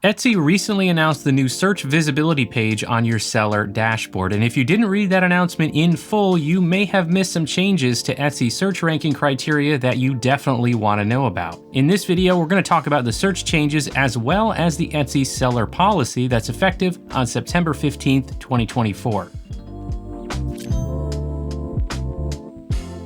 Etsy recently announced the new search visibility page on your seller dashboard, and if you didn't read that announcement in full, you may have missed some changes to Etsy search ranking criteria that you definitely want to know about. In this video, we're going to talk about the search changes as well as the Etsy seller policy that's effective on September 15th, 2024.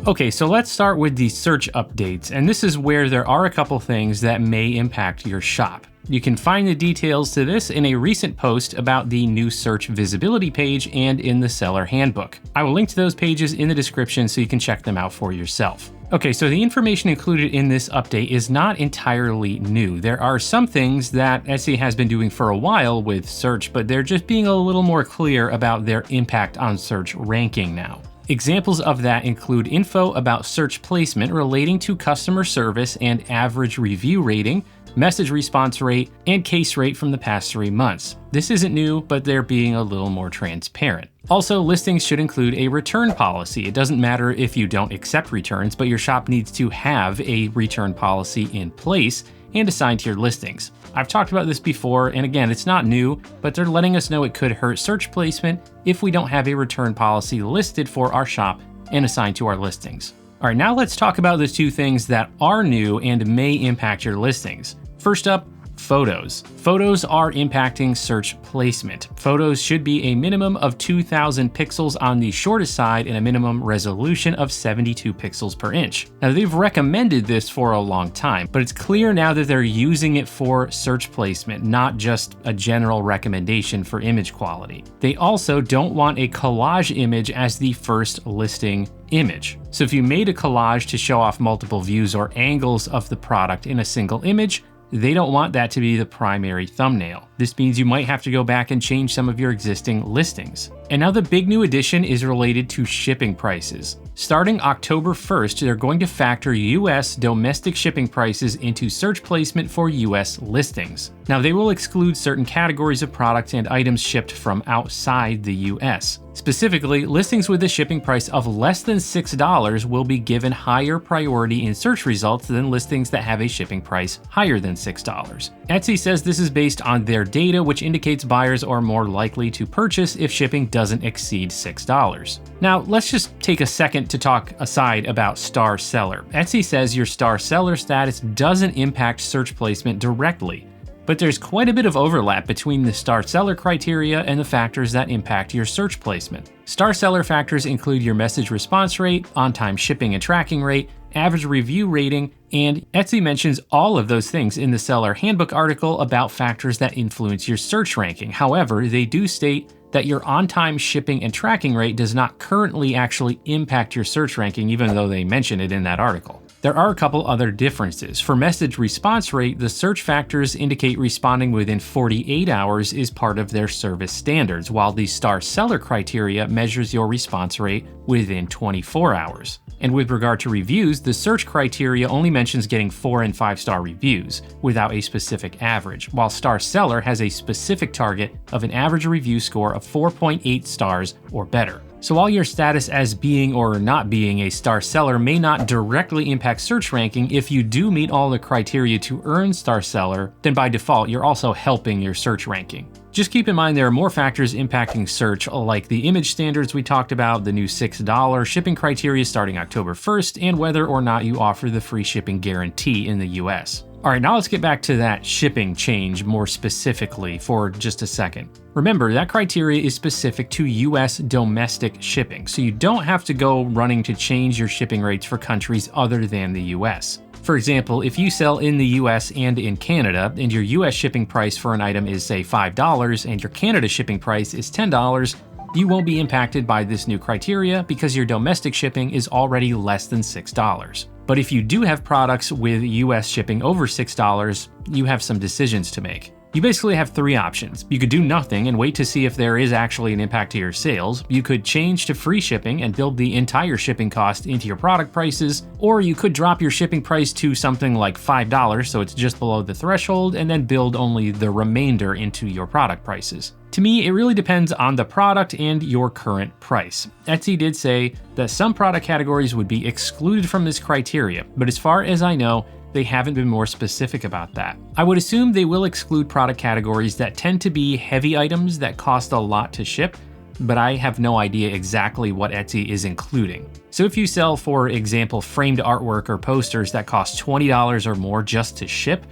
Okay, so let's start with the search updates, and this is where there are a couple things that may impact your shop. You can find the details to this in a recent post about the new search visibility page and in the seller handbook. I will link to those pages in the description so you can check them out for yourself. Okay, so the information included in this update is not entirely new. There are some things that Etsy has been doing for a while with search, but they're just being a little more clear about their impact on search ranking now. Examples of that include info about search placement relating to customer service and average review rating, message response rate, and case rate from the past 3 months. This isn't new, but they're being a little more transparent. Also, listings should include a return policy. It doesn't matter if you don't accept returns, but your shop needs to have a return policy in place and assigned to your listings. I've talked about this before, and again, it's not new, but they're letting us know it could hurt search placement if we don't have a return policy listed for our shop and assigned to our listings. All right, now let's talk about the two things that are new and may impact your listings. First up, photos. Photos are impacting search placement. Photos should be a minimum of 2,000 pixels on the shortest side and a minimum resolution of 72 pixels per inch. Now, they've recommended this for a long time, but it's clear now that they're using it for search placement, not just a general recommendation for image quality. They also don't want a collage image as the first listing image. So if you made a collage to show off multiple views or angles of the product in a single image, they don't want that to be the primary thumbnail. This means you might have to go back and change some of your existing listings. And now the big new addition is related to shipping prices. Starting October 1st, they're going to factor US domestic shipping prices into search placement for US listings. Now, they will exclude certain categories of products and items shipped from outside the US. Specifically, listings with a shipping price of less than $6 will be given higher priority in search results than listings that have a shipping price higher than $6. Etsy says this is based on their data, which indicates buyers are more likely to purchase if shipping doesn't exceed $6. Now, let's just take a second to talk aside about star seller. Etsy says your star seller status doesn't impact search placement directly, but there's quite a bit of overlap between the star seller criteria and the factors that impact your search placement. Star seller factors include your message response rate, on-time shipping and tracking rate, average review rating, and Etsy mentions all of those things in the seller handbook article about factors that influence your search ranking. However, they do state that your on-time shipping and tracking rate does not currently actually impact your search ranking, even though they mention it in that article. There are a couple other differences. For message response rate, the search factors indicate responding within 48 hours is part of their service standards, while the star seller criteria measures your response rate within 24 hours. And with regard to reviews, the search criteria only mentions getting 4 and 5-star reviews without a specific average, while star seller has a specific target of an average review score of 4.8 stars or better. So while your status as being or not being a star seller may not directly impact search ranking, if you do meet all the criteria to earn star seller, then by default, you're also helping your search ranking. Just keep in mind there are more factors impacting search, like the image standards we talked about, the new $6 shipping criteria starting October 1st, and whether or not you offer the free shipping guarantee in the US. All right, now let's get back to that shipping change more specifically for just a second. Remember, that criteria is specific to US domestic shipping, so you don't have to go running to change your shipping rates for countries other than the US. For example, if you sell in the US and in Canada, and your US shipping price for an item is, say, $5, and your Canada shipping price is $10, you won't be impacted by this new criteria because your domestic shipping is already less than $6. But if you do have products with US shipping over $6, you have some decisions to make. You basically have 3 options. You could do nothing and wait to see if there is actually an impact to your sales. You could change to free shipping and build the entire shipping cost into your product prices, or you could drop your shipping price to something like $5, so it's just below the threshold, and then build only the remainder into your product prices. To me, it really depends on the product and your current price. Etsy did say that some product categories would be excluded from this criteria, but as far as I know, they haven't been more specific about that. I would assume they will exclude product categories that tend to be heavy items that cost a lot to ship, but I have no idea exactly what Etsy is including. So if you sell, for example, framed artwork or posters that cost $20 or more just to ship,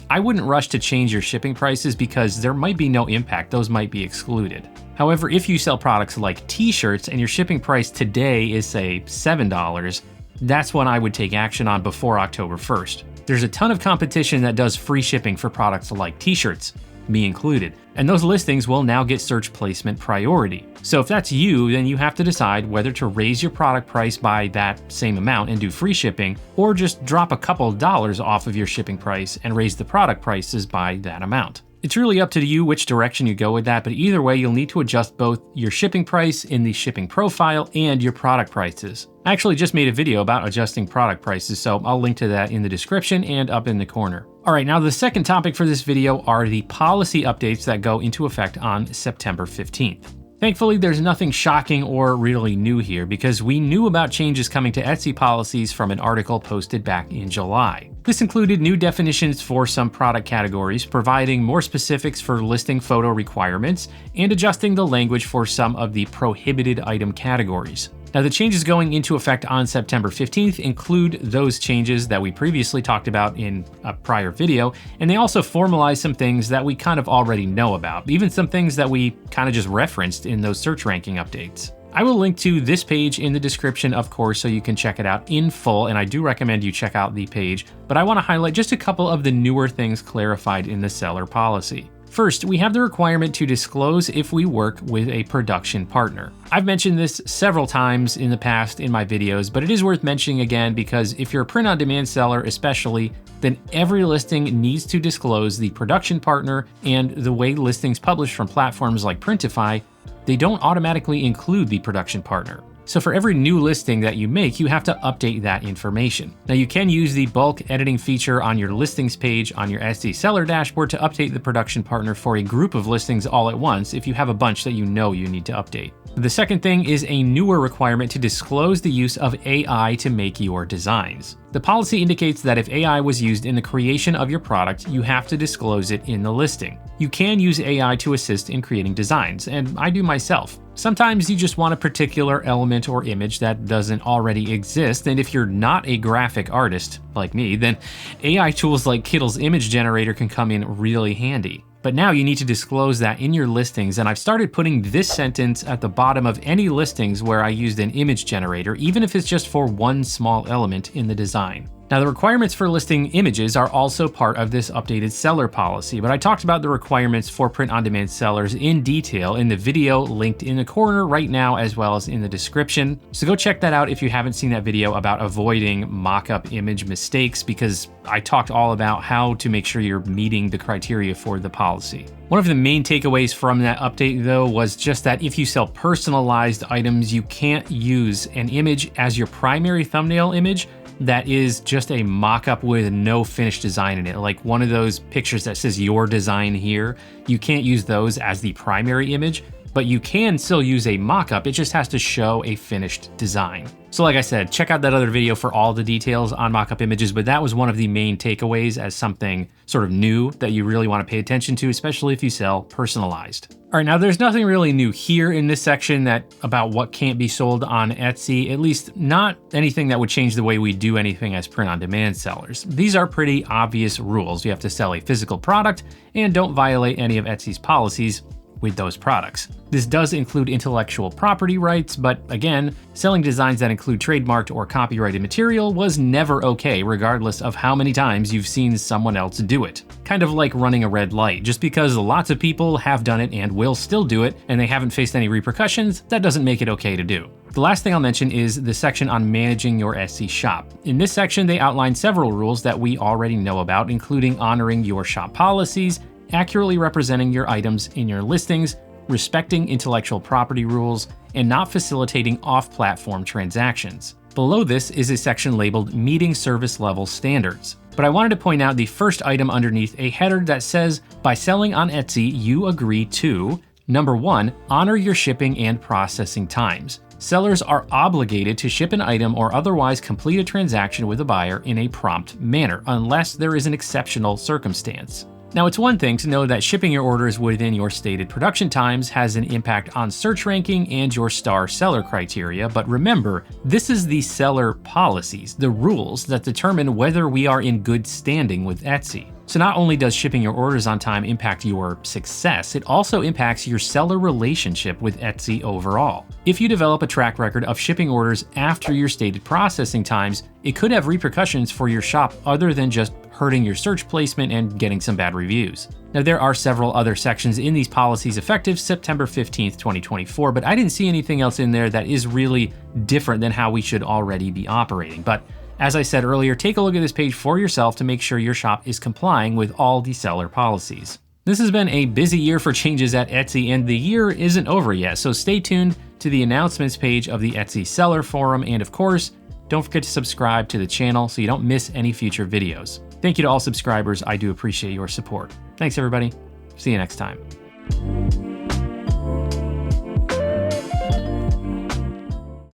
I wouldn't rush to change your shipping prices because there might be no impact. Those might be excluded. However, if you sell products like t-shirts and your shipping price today is, say, $7, that's when I would take action on before October 1st. There's a ton of competition that does free shipping for products like t-shirts, me included, and those listings will now get search placement priority. So if that's you, then you have to decide whether to raise your product price by that same amount and do free shipping, or just drop a couple dollars off of your shipping price and raise the product prices by that amount. It's really up to you which direction you go with that, but either way, you'll need to adjust both your shipping price in the shipping profile and your product prices. I actually just made a video about adjusting product prices, so I'll link to that in the description and up in the corner. All right, now the second topic for this video are the policy updates that go into effect on September 15th. Thankfully, there's nothing shocking or really new here because we knew about changes coming to Etsy policies from an article posted back in July. This included new definitions for some product categories, providing more specifics for listing photo requirements, and adjusting the language for some of the prohibited item categories. Now, the changes going into effect on September 15th include those changes that we previously talked about in a prior video, and they also formalize some things that we kind of already know about, even some things that we kind of just referenced in those search ranking updates. I will link to this page in the description, of course, so you can check it out in full, and I do recommend you check out the page, but I want to highlight just a couple of the newer things clarified in the seller policy. First, we have the requirement to disclose if we work with a production partner. I've mentioned this several times in the past in my videos, but it is worth mentioning again because if you're a print-on-demand seller especially, then every listing needs to disclose the production partner, and the way listings published from platforms like Printify, they don't automatically include the production partner. So for every new listing that you make, you have to update that information. Now you can use the bulk editing feature on your listings page on your Etsy seller dashboard to update the production partner for a group of listings all at once if you have a bunch that you know you need to update. The second thing is a newer requirement to disclose the use of AI to make your designs. The policy indicates that if AI was used in the creation of your product, you have to disclose it in the listing. You can use AI to assist in creating designs, and I do myself. Sometimes you just want a particular element or image that doesn't already exist, and if you're not a graphic artist, like me, then AI tools like Kittle's image generator can come in really handy. But now you need to disclose that in your listings, and I've started putting this sentence at the bottom of any listings where I used an image generator, even if it's just for one small element in the design. Now, the requirements for listing images are also part of this updated seller policy, but I talked about the requirements for print-on-demand sellers in detail in the video linked in the corner right now, as well as in the description. So go check that out if you haven't seen that video about avoiding mock-up image mistakes, because I talked all about how to make sure you're meeting the criteria for the policy. One of the main takeaways from that update, though, was just that if you sell personalized items, you can't use an image as your primary thumbnail image that is just a mock-up with no finished design in it, like one of those pictures that says your design here. You can't use those as the primary image, but you can still use a mock-up. It just has to show a finished design. So like I said, check out that other video for all the details on mock-up images, but that was one of the main takeaways as something sort of new that you really want to pay attention to, especially if you sell personalized. All right, now there's nothing really new here in this section about what can't be sold on Etsy, at least not anything that would change the way we do anything as print-on-demand sellers. These are pretty obvious rules. You have to sell a physical product and don't violate any of Etsy's policies with those products. This does include intellectual property rights, but again, selling designs that include trademarked or copyrighted material was never okay, regardless of how many times you've seen someone else do it. Kind of like running a red light. Just because lots of people have done it and will still do it, and they haven't faced any repercussions, that doesn't make it okay to do. The last thing I'll mention is the section on managing your Etsy shop. In this section, they outline several rules that we already know about, including honoring your shop policies, accurately representing your items in your listings, respecting intellectual property rules, and not facilitating off-platform transactions. Below this is a section labeled Meeting Service Level Standards. But I wanted to point out the first item underneath a header that says, by selling on Etsy, you agree to, number 1, honor your shipping and processing times. sellers are obligated to ship an item or otherwise complete a transaction with a buyer in a prompt manner, unless there is an exceptional circumstance. Now, it's one thing to know that shipping your orders within your stated production times has an impact on search ranking and your star seller criteria, but remember, this is the seller policies, the rules that determine whether we are in good standing with Etsy. So not only does shipping your orders on time impact your success, it also impacts your seller relationship with Etsy overall. If you develop a track record of shipping orders after your stated processing times, it could have repercussions for your shop other than just hurting your search placement and getting some bad reviews. Now, there are several other sections in these policies effective September 15th, 2024, but I didn't see anything else in there that is really different than how we should already be operating. But as I said earlier, take a look at this page for yourself to make sure your shop is complying with all the seller policies. This has been a busy year for changes at Etsy, and the year isn't over yet, so stay tuned to the announcements page of the Etsy seller forum, and of course, don't forget to subscribe to the channel so you don't miss any future videos. Thank you to all subscribers. I do appreciate your support. Thanks, everybody. See you next time.